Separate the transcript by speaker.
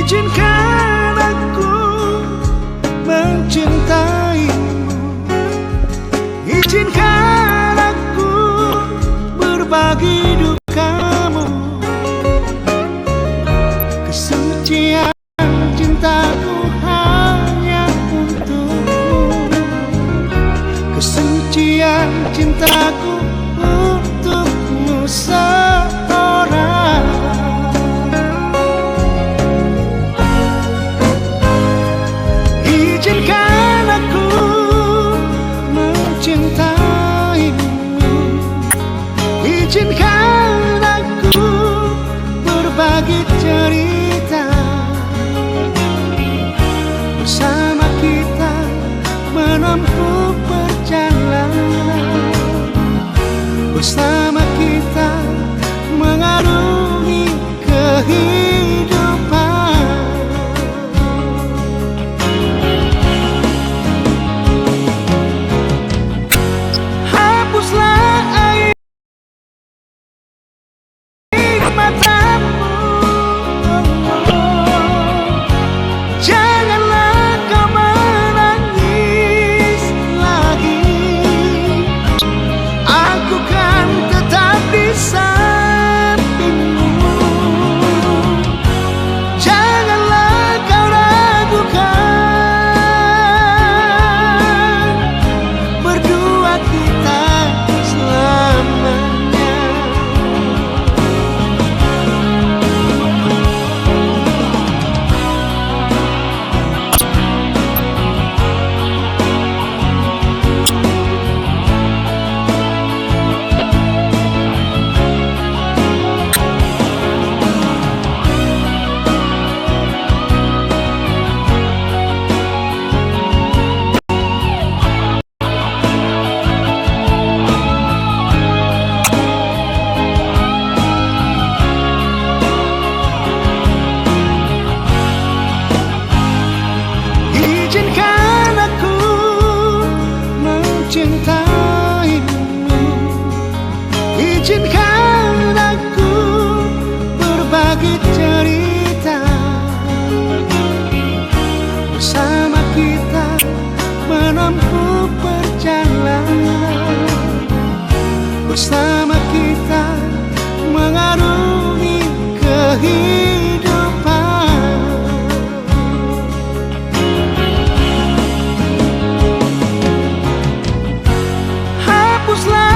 Speaker 1: Izinkan aku mencintaimu, izinkan aku berbagi dukamu. Kesucian cintaku hanya untukmu, kesucian cintaku untukmu seorang. Izinkan aku mencintaimu, izinkan aku berbagi cerita. Bersama kita menempuh perjalanan, bersama kita mengarungi kehidupan. Hapuslah air matamu, janganlah kau menangis lagi. Aku kan tetap di sampingmu. Janganlah kau ragukan, berdua kita selamanya. Izinkan aku mencintaimu, izinkan aku berbagi cerita. Bersama kita menempuh perjalanan, bersama kita mengarungi kehidupan. Hapuslah